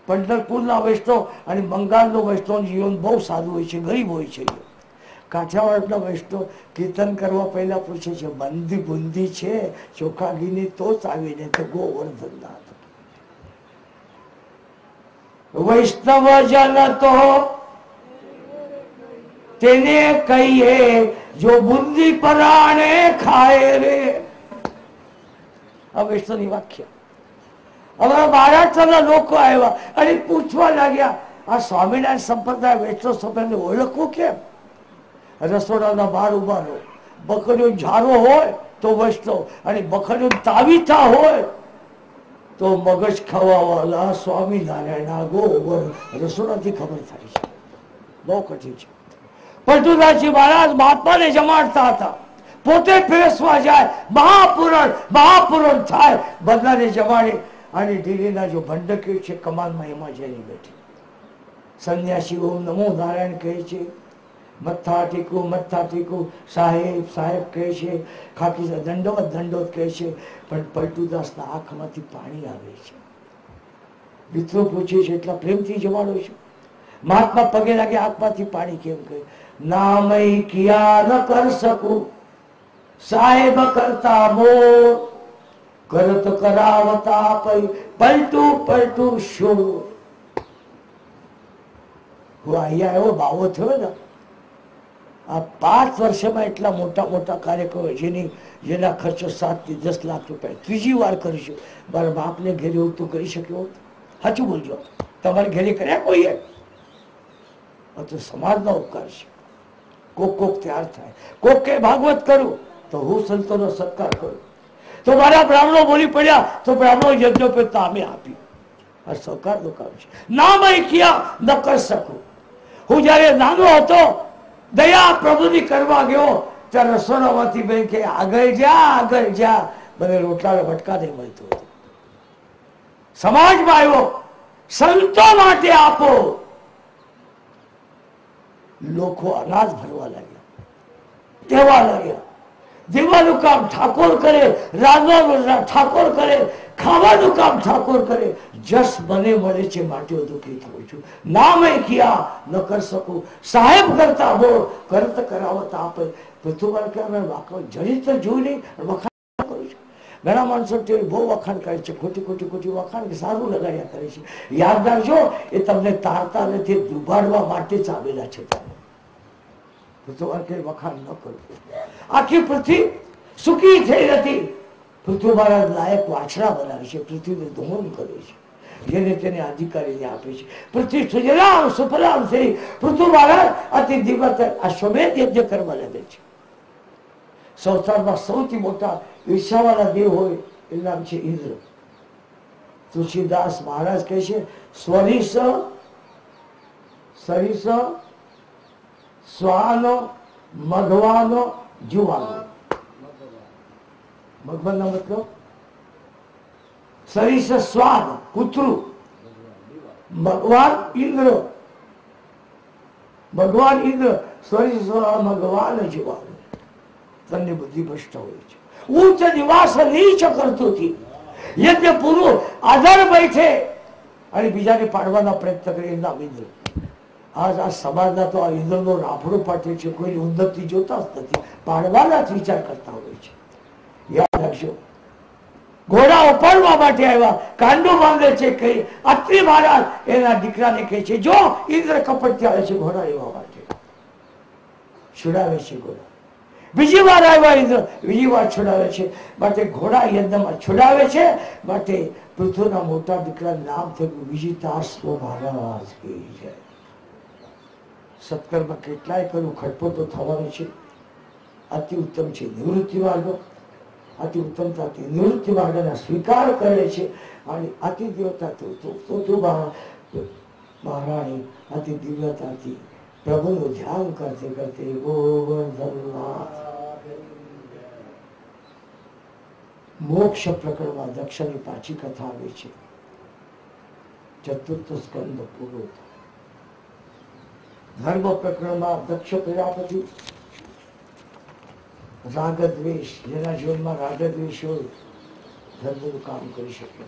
પંઢરપુરના વૈષ્ણવ અને બંગાળનો વૈષ્ણવ જીવન બહુ સારું હોય છે, ગરીબ હોય છે. કાઠિયાવાડના વૈષ્ણવ કીર્તન કરવા પહેલા પૂછે છે બંદી બુંદી છે ચોખા ઘીની તો જ આવીને તો ગોવર્ધન ના વૈષ્ણવ જન તો તેને કહીએ જો બુંદી પરાણે ખાય રે. આ વૈષ્ણવની વ્યાખ્યા. હવે મહારાષ્ટ્રના લોકો આવ્યા અને પૂછવા લાગ્યા આ સ્વામિનારાયણ સંપ્રદાય વૈષ્ણવ સંપ્રદાય ઓળખવું કેમ? રસોડાના બહાર ઉભા રહો, બકરીઓ ઝારો હોય તો વૈષ્ણવ, અને બકરીઓ તાવીથા હોય તો મગજ ખાવાવાળા સ્વામિનારાયણ ગોબર. રસોડાથી ખબર થાય છે, બહુ કઠિન છે. પલટુદાસજી મહારાજ મહાત્માને જમાડતા હતા, પોતે પીરસવા જાય, મહાપુરણ થાય, બધાને જમાડે. અને દિલ્હીના જો ભંડકી છે કમાલમાં, એમાં જઈને બેઠી સંન્યાસી ઓમ નમો નારાયણ કહે છે, મથા ટીકું સાહેબ સાહેબ કહે છે, ખાકી દંડોત કહે છે. પણ પલટુદાસના આંખમાંથી પાણી આવે છે. મિત્રો પૂછે છે એટલા પ્રેમથી જવાડો છો? મહાત્મા પગે લાગે, આંખમાંથી પાણી કેમ કહે? નામય કિયા ન કર શકું સાહેબ કરતા મોર, કરત કરાવતા પલટું શું. હું અહીંયા એવો બાવો થયો ને, આ 5 વર્ષમાં એટલા મોટા મોટા કાર્યક્રમો જેના ખર્ચો 7 થી 10 લાખ રૂપિયા. ત્રીજી વાર કરીશું. મારા બાપને ઘેરે હું તું કરી શક્યો? સાચું બોલજો. તમારે ઘેરે કર્યા કોઈએ? તો સમાજનો ઉપકાર છે. કોક તૈયાર થાય. કોકે ભાગવત કરું તો હું સંતોનો સત્કાર કરું. તો મારા બ્રાહ્મણો બોલી પડ્યા તો બ્રાહ્મણો યજ્ઞોપેત અમે આપ્યું. આ સહકારનું કામ છે. નામ કિયા ન કરી શકું. હું જયારે નાનો હતો દયા પ્રભુની કરવા ગયો ત્યારે રસોડામાંથી બેન કે આગળ જા. મને રોટલા વટકા નહીં મળતું હતું. સમાજમાં આવ્યો, સંતો માટે આપો. લોકો અનાજ ભરવા લાગ્યા, દેવા લાગ્યા. દેવાનું કામ ઠાકોર કરે, રાંધવાનું ઠાકોર કરે, ખાવાનું કામ ઠાકોર કરે. જસ મને મળે છે માટે હું દુઃખી થઉં છું. ના મેં કિયા ન કરી શકું સાહેબ કરતા હો, કરત કરાવત આપે. પૃથ્વી કે અમે જડિત જોઈ નહીં વખાણ કરું છું. ઘણા માણસો બહુ વખાણ કરે છે, ખોટી વખાણ સારું લગાડ્યા કરે છે. યાદ રાખજો, એ તમને તારતા નથી, ડૂબાડવા માટે જ આવેલા છે. વખાણ ન કરવું. આખી પૃથ્વી સુખી થઈ નથી. પૃથ્વી મહારાજ લાયક વાછડા બનાવે છે, પૃથ્વીને દોહન કરે છે, જેને તેને અધિકારીને આપે છે. પૃથ્વી સુજલામ સુફલામ થઈ પૃથ્વી મહારાજ અતિ દિવ્ય અશ્વમેધ યજ્ઞ કરવા લાગે છે. સંસારમાં સૌથી મોટા ઈર્ષાવાળા દેવ હોય એ નામ છે ઇન્દ્ર. તુલસીદાસ મહારાજ કહે છે સ્વરીસ સરીસ શ્વાનો મઘવાનો જુવાનો. ભગવાનનો મતલબ સરીસ શ્વાન કૂતરું, ભગવાન ઇન્દ્ર સરીસ ભગવાન જુવાનો. તમને બુદ્ધિ ભ્રષ્ટ હોય છે. ઉચ્ચ નિવાસ નીચ કરતું હતી. યજ્ઞ પૂરું આધાર બેઠે અને બીજાને પાડવાના પ્રયત્ન કરે એના ઇન્દ્ર. આજ આ સમાજના તો આ ઇન્દ્રનો રાફડો પાટે છે, કોઈ ઉન્નતિ જોતા જ નથી, પાડવાના જ વિચાર કરતા હોય છે. યાદ રાખજો, ઘોડા ઉપાડવા માટે આવ્યા, કાંડો બાંધે છે. કઈ અત્રિ મહારાજ એના દીકરાને કહે છે જો ઇન્દ્ર કપટથી આવે છે ઘોડા લેવા માટે. છોડાવે છે ઘોડા. બીજી વાર આવ્યા ઇન્દ્ર, બીજી વાર છોડાવે છે. માટે ઘોડા યજ્ઞમાં છોડાવે છે. માટે પૃથ્વીના મોટા દીકરા નામ થયું વિજિતાશ્વ મહારાજ કી જય. સત્કર્મ કેટલાય કરું, ખટપટો થવાનો છે. અતિ ઉત્તમ છે નિવૃત્તિ માર્ગ. અતિ ઉત્તમતાથી નિવૃત્તિ માર્ગના સ્વીકાર કરે છે. અને અતિ દેવતા મહારાણી અતિ દિવ્યતાથી પ્રભુનું ધ્યાન કરતે કરતે ગોવર્ધનનાથ. મોક્ષ પ્રકરણમાં દક્ષની પાછી કથા આવે છે. ચતુર્થ સ્કંદ પૂરો થાય. ધર્મ પ્રકરણમાં દક્ષ પ્રજાપતિ રાગદ્વેષ, જેના જીવનમાં રાગદ્વેષ હોય ધર્મનું કામ કરી શકે.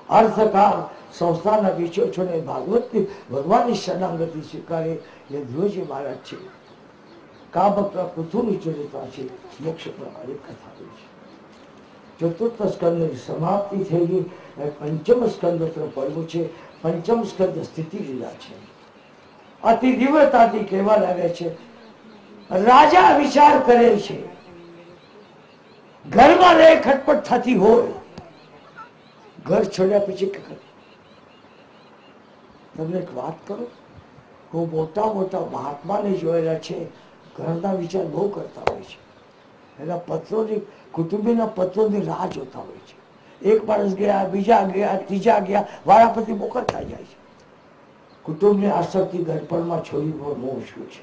અર્થકાળ સંસ્થાના વિચોછોને ભાગવતની ભગવાનની શરણાગતિ સ્વીકારે એ ધ્રુવજી મહારાજ છે. કામક પૃથ્વીની ચરિતા છે. મોક્ષ પ્રમાણે કથા છે. ચતુર્થ સ્કંદની સમાપ્તિ થઈ ગઈ. પંચમ સ્કંદ તરફ પડવું છે. પંચમ સ્કંદ સ્થિતિ લીલા છે. અતિ દિવ્યતાથી કહેવા લાગે છે. રાજા વિચાર કરે છે, ઘરમાં રહે ખટપટ થતી હોય, ઘર છોડ્યા પછી તમને એક વાત કરું, હું મોટા મોટા મહાત્માને જોયેલા છે, ઘરના વિચાર બહુ કરતા હોય છે. એના પત્રોની, કુટુંબીના પત્રોની રાહ જોતા હોય છે. એક માણસ ગયા, બીજા ગયા, ત્રીજા ગયા, વારાફરતી મોકલતા જાય છે. કુટુંબની આસક્તિ ઘરપણમાં છોડી બહુ મુશ્કેલ છે.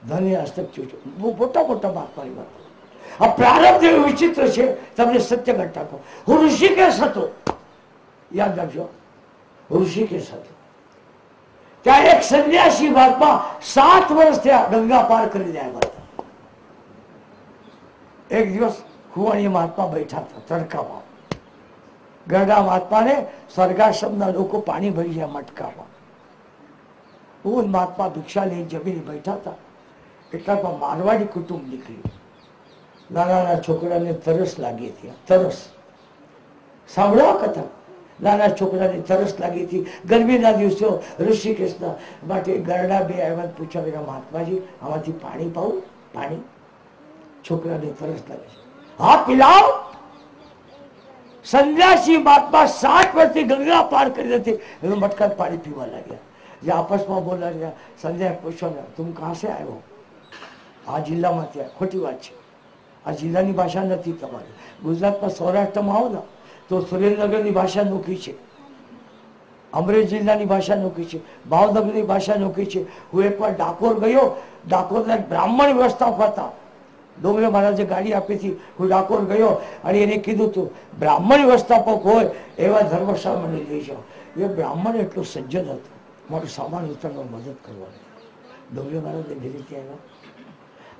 ધનની આસક્તિ મોટા મોટા મહાત્માની વાત. આ પ્રારબ્ધ એવું વિચિત્ર છે. તમને સત્ય ઘટના કહું. હું ઋષિકેશ હતો, યાદ રાખજો, ઋષિકેશ હતો. ત્યાં એક સંન્યાસી મહાત્મા 7 વર્ષ થયા ગંગા પાર કરીને આવ્યા હતા. એક દિવસ કુંવાણી મહાત્મા બેઠા હતા તડકામાં. ગરડા મહાત્માને સ્વર્ગાશ્રમના લોકો પાણી ભરી ગયા મટકામાં. હું મહાત્મા ભિક્ષા લઈને જમીને બેઠા હતા. એટલામાં મારવાડી કુટુંબ નીકળ્યું. નાના નાના છોકરાને તરસ લાગી હતી. તરસ સાંભળો કથા. નાના છોકરાને તરસ લાગી હતી. ગરમીના દિવસો ઋષિકેશના. માટે ગરડા બે આવ્યા પૂછ્યા, મહાત્માજી આમાંથી પાણી પાવું? પાણી? છોકરાને તરસ લાગે છે. હા પિલાવ. સંન્યાસી મહાત્મા 7 વર્ષથી ગંગા પાર કરી હતી. એનું મટકા પાણી પીવા લાગ્યા. જે આપસમાં બોલા રહ્યા. સંજય પૂછવા, તું કહા સે આવ્યો? આ જિલ્લામાંથી. ખોટી વાત છે. આ જિલ્લાની ભાષા નથી તમારી. ગુજરાતમાં સૌરાષ્ટ્રમાં આવો ને તો સુરેન્દ્રનગરની ભાષા નોખી છે, અમરેલી જિલ્લાની ભાષા નોખી છે, ભાવનગરની ભાષા નોખી છે. હું એકવાર ડાકોર ગયો. ડાકોરના બ્રાહ્મણ વ્યવસ્થાપક હતા. ડોંગરે મહારાજે ગાડી આપી હતી. હું ડાકોર ગયો અને એને કીધું તું બ્રાહ્મણ વ્યવસ્થાપક હોય એવા ધર્મશાળા મને લઈ જાઓ. એ બ્રાહ્મણ એટલો સજ્જન હતો, મારું સામાન ઉતારવા મદદ કરવાની. ડોંગરે મહારાજે ઘરે ત્યાં આવ્યા.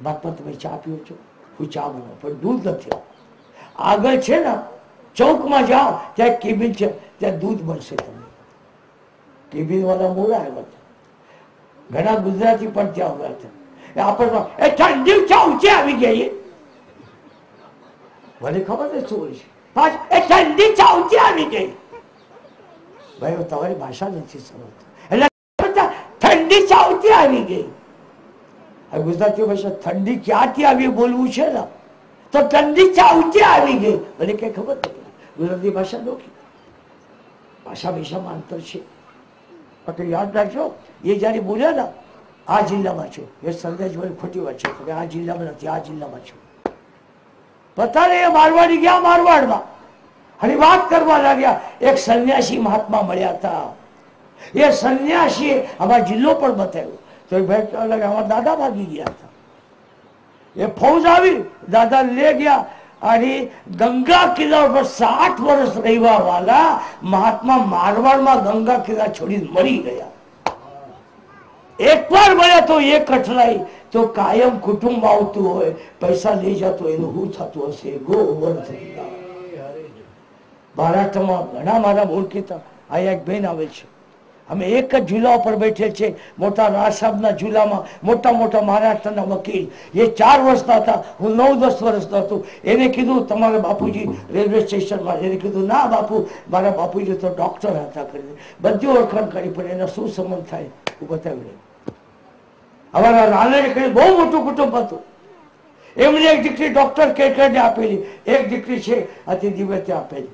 બાપા તમે ચા પીઓ છો? હું ચા બનાવું, પણ દૂધ નથી. આગળ છે ને ચોકમાં જાઓ, ત્યાં કેબિન છે, ત્યાં દૂધ મળશે તમને. કેબિન વાળા મોડા આવ્યા હતા. ઘણા ગુજરાતી પણ ત્યાં આવ્યા હતા. આપણને એ ઠંડી ચા ઊંચી આવી ગઈ. મને ખબર ને શું હોય છે. એ ઠંડી ચા ઊંચી આવી ગઈ. ભાઈ તમારી ભાષા નથી સમજતા. એટલે ઠંડી ચા ઊંચી આવી ગઈ. ગુજરાતી ભાષા ઠંડી ક્યાંથી આવી બોલવું છે ને, તો ઠંડી ચા ઊંચી આવી ગઈ. મને કઈ ખબર નથી. ગુજરાતી ભાષા નોખી. ભાષા ભાષામાં અંતર છે. પણ યાદ રાખજો, એ જયારે બોલ્યા ને આ જિલ્લામાં છું, એ સંદેશ ભાઈ ખોટી વાત છે. આ જિલ્લામાં નથી, આ જિલ્લામાં છું. પતા એ મારવાડી ગયા. મારવાડમાં અને વાત કરવા લાગ્યા. એક સંન્યાસી મહાત્મા મળ્યા હતા. એ સંન્યાસી આમાં જિલ્લો પણ બતાવ્યો. તો એ ભાઈ અમારા દાદા ભાગી ગયા હતા. એ ફૌજ આવી, દાદા લે ગયા. અને ગંગા કિલ્લા પર 60 વર્ષ રહેવા વાળા મહાત્મા મારવાડમાં ગંગા કિલ્લા છોડી મરી ગયા. એકવાર મળ્યા તો એ કઠલાઈ. તો કાયમ કુટુંબ આવતું હોય, પૈસા લઈ જતો એનું શું થતું હશે? ગોવર્ધન. મહારાષ્ટ્રમાં ઘણા મારા ઓળખીતા અહીંયા એક બેન આવે છે. અમે એક જ ઝૂલા ઉપર બેઠે છે. મોટા રાસાબના ઝૂલામાં મોટા મોટા મહારાષ્ટ્રના વકીલ. એ 4 વર્ષના હતા, હું 9-10 વર્ષનો હતો. એને કીધું તમારા બાપુજી રેલવે સ્ટેશનમાં. એને કીધું ના બાપુ, મારા બાપુજી તો ડોક્ટર હતા. કરીને બધી ઓળખાણ કરી, પણ એના શું સંબંધ થાય હું બતાવી. અમારા નાના બહુ મોટું કુટુંબ હતું. એમની એક દીકરી ડોક્ટર કેટરને આપેલી, એક દીકરી છે અતિ દિવ્યતે આપેલી.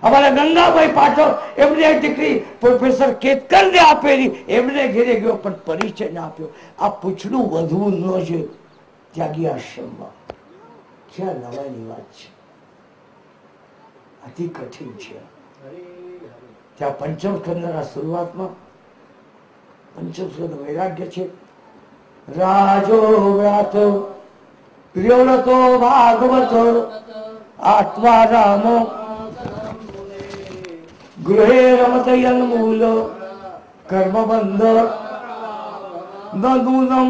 અમારા ગંગાભાઈ પાટોળ, એમની એક દીકરી પ્રોફેસર કેતકરને આપેલી, એમને ઘેરે ગયો પણ પરિચય ના આપ્યો. આ પૂછડું વધવું ન જોઈએ ત્યાગી આશ્રમમાં. ક્યાં નવાઈની વાત છે, અતિ કઠિન છે. ત્યાં પંચમ સ્કંદના શરૂઆતમાં પંચમ સ્કંદ વૈરાગ્ય છે. રાજો વ્યાતો પ્રિયોતો ભાગવતો આત્મા રામો ગૃહે રમતયન મૂલ કર્મ બંધ નૂનમ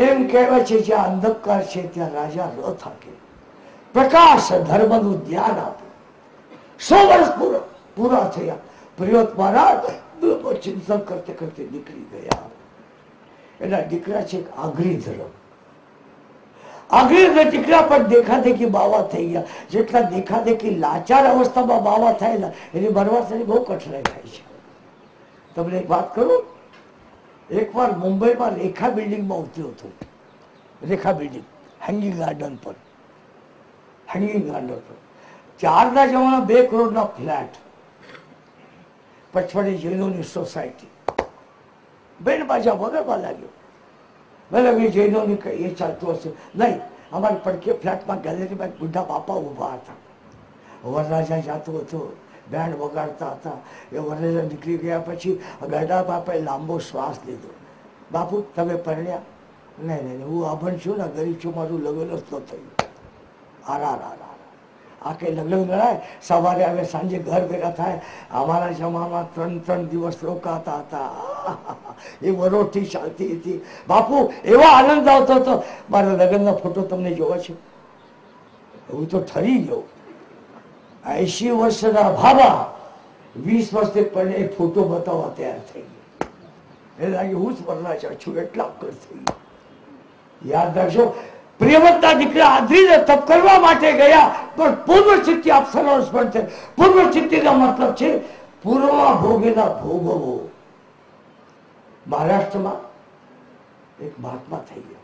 એમ કહેવાય છે જ્યાં અંધકાર છે ત્યાં રાજા ન થાકે. પ્રકાશ ધર્મનું ધ્યાન આપે. 100 વર્ષ પૂરા થયા. પ્રિયોત મહારાજ ચિંતન કરતે કરતે નીકળી ગયા. એના દીકરા છે આગ્રી ધર્મ. આગ્રી દીકરા પણ દેખાદેખી બાવા થઈ ગયા. જેટલા દેખાદેખી લાચાર અવસ્થામાં બાવા થયેલા એની બરવાસની બહુ કઠણાઈ થાય છે. તમને એક વાત કરું, એકવાર મુંબઈમાં રેખા બિલ્ડિંગમાં ઉતર્યો હતો. રેખા બિલ્ડિંગ હેંગિંગ ગાર્ડન પર, હેંગિંગ ગાર્ડન પર 4ના જમાના 2 કરોડના ફ્લેટ. પચવાડી જૈનોની સોસાયટી બેન બાજા વગરમાં લાગ્યો. મેં જૈનોની એ ચાલતું હશે નહીં. અમારી પડકે ફ્લેટમાં ગેલેરીમાં બુઢા બાપા ઉભા હતા. વરરાજા જાતું હતું, બેન્ડ વગાડતા હતા. એ વરરાજા નીકળી ગયા પછી ગઢા બાપાએ લાંબો શ્વાસ લીધો. બાપુ તમે પરણ્યા? નહીં નહીં, હું આભણ છું ને, ગરીબ છું, મારું લગ્ન જ ન થયું. આરા આ કઈ લગ્ન ગણાય? સવારે આવે સાંજે ઘર ભેગા થાય. અમારા જમામાં 3 દિવસ રોકાતા હતા. એ વરોઠી ચાલતી હતી. બાપુ એવો આનંદ આવતો હતો. મારા લગ્નનો ફોટો તમને જોવા છે? હું તો ઠરી ગયો. 80 વર્ષના ભાભા 20 વર્ષથી પણ એ ફોટો બતાવવા તૈયાર થઈ ગયો. એ લાગે હું જ વરરાજા છું, એટલા કર થઈ ગયો. યાદ રાખજો, પ્રિયવંતના દીકરા આધરીને તપ કરવા માટે ગયા, પણ પૂર્વ ચિત્તી અપ્સરાઓ સ્મરણ છે. પૂર્વ ચિત્તીનો મતલબ છે પૂર્વમાં ભોગેલા ભોગવો. મહારાષ્ટ્રમાં એક મહાત્મા થઈ ગયો,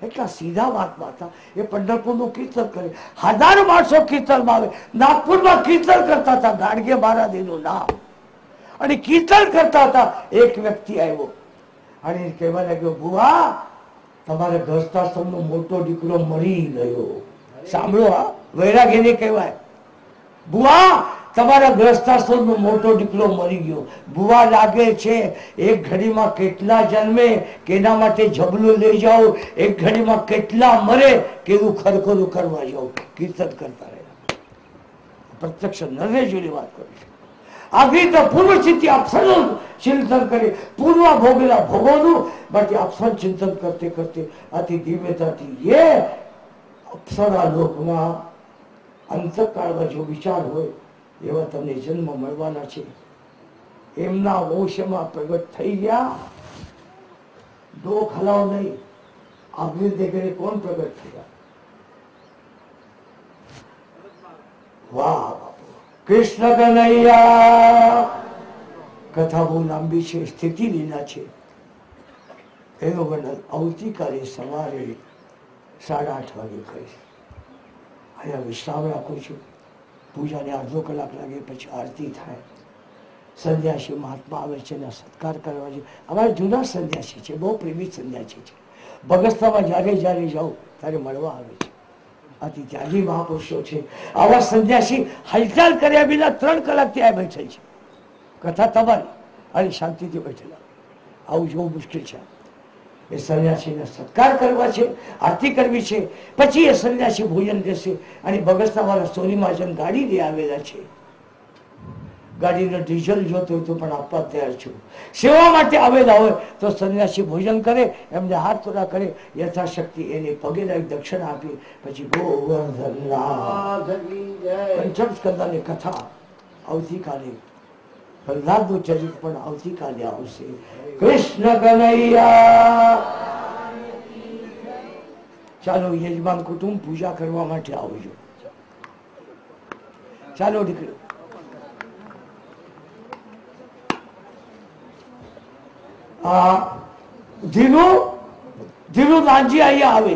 એટલા સીધા મહાત્મા હતા. એ પંઢરપુરનું કીર્તન કરે, 1000 માણસો કીર્તનમાં આવે. નાગપુરમાં કીર્તન કરતા હતા, ગાડગે મહારાજનું નામ, અને કીર્તન કરતા હતા. એક વ્યક્તિ આવ્યો અને કહેવા લાગ્યો, બુઆ તમારે ગૃહસ્થાશ્રમનો મોટો દીકરો મરી ગયો. સાંભળો, આ વૈરાગ્યને કહેવાય. બુઆ તમારા ગૃહસ્થાશ્રમનો મોટો દીકરો મરી ગયો. બુઆ લાગે છે એક ઘડીમાં કેટલા જન્મે કે એના માટે જબલું લઈ જાઓ, એક ઘડીમાં કેટલા મરે કે એવું ખરખરું કરવા જાઓ. કીર્તન કરતા રહ્યા. પ્રત્યક્ષ નરેશની વાત કરું છું. આવી તો પૂર્વ ચિત્તી અપ્સરનું ચિંતન કરે, પૂર્વ ભોગેલા ભોગોનું બાકી અપ્સર ચિંતન કરતે કરતે અતિ દિવ્યતાથી એ અપ્સરા લોકમાં અંતકાળમાં જો વિચાર હોય એવા તમને જન્મ મળવાના છે. એમના વંશમાં પ્રગટ થઈ ગયા. ડોક હલાવ નહીં. આગળ દેખે કોણ પ્રગટ થયા? વાહ કૃષ્ણ કનૈયા. કથા બહુ લાંબી છે, સ્થિતિ લીલા છે. એનું વર્ણન આવતીકાલે સવારે 8:30 વાગે કરીશ. અહીંયા વિશ્રામ રાખું છું. પૂજાને અડધો કલાક લાગે, પછી આરતી થાય. સંન્યાસી મહાત્મા આવે છે, એના સત્કાર કરવા છે. અમારા જૂના સંન્યાસી છે, બહુ પ્રેમી સંન્યાસી છે. બગસ્તામાં જ્યારે જાઉં ત્યારે મળવા આવે છે. આથી ત્યાગી મહાપુરુષો છે. આવા સંન્યાસી હલચાલ કર્યા વિના 3 કલાક ત્યાં બેઠેલ છે. કથા તમારી અને શાંતિથી બેઠેલા. આવું જોવું મુશ્કેલ છે. એ સંન્યાસીને સત્કાર કરવા છે, આરતી કરવી છે, પછી એ સંન્યાસી ભોજન દેશે. અને બગસના વાળા સોની મહાજન ગાડી લઈ આવેલા છે. ગાડીનો ડીઝલ જોતો હોય તો પણ આપવા તૈયાર છું. સેવા માટે આવેલા હોય તો સંન્યાસી ભોજન કરે, એમને હાથ તોડા કરે, યથાશક્તિ એને પગે લાગી દક્ષિણા આપી, પછી ગોવર્ધનના પંચમ સ્કંદની કથા આવતીકાલે. પ્રહલાદનું ચરિત્ર પણ આવતીકાલે આવશે. કૃષ્ણ કનૈયા. ચાલો યજમાન કુટુંબ પૂજા કરવા માટે આવજો. ચાલો દીકરી. ધીરુ ધીરુ નાનજી અહીંયા આવે.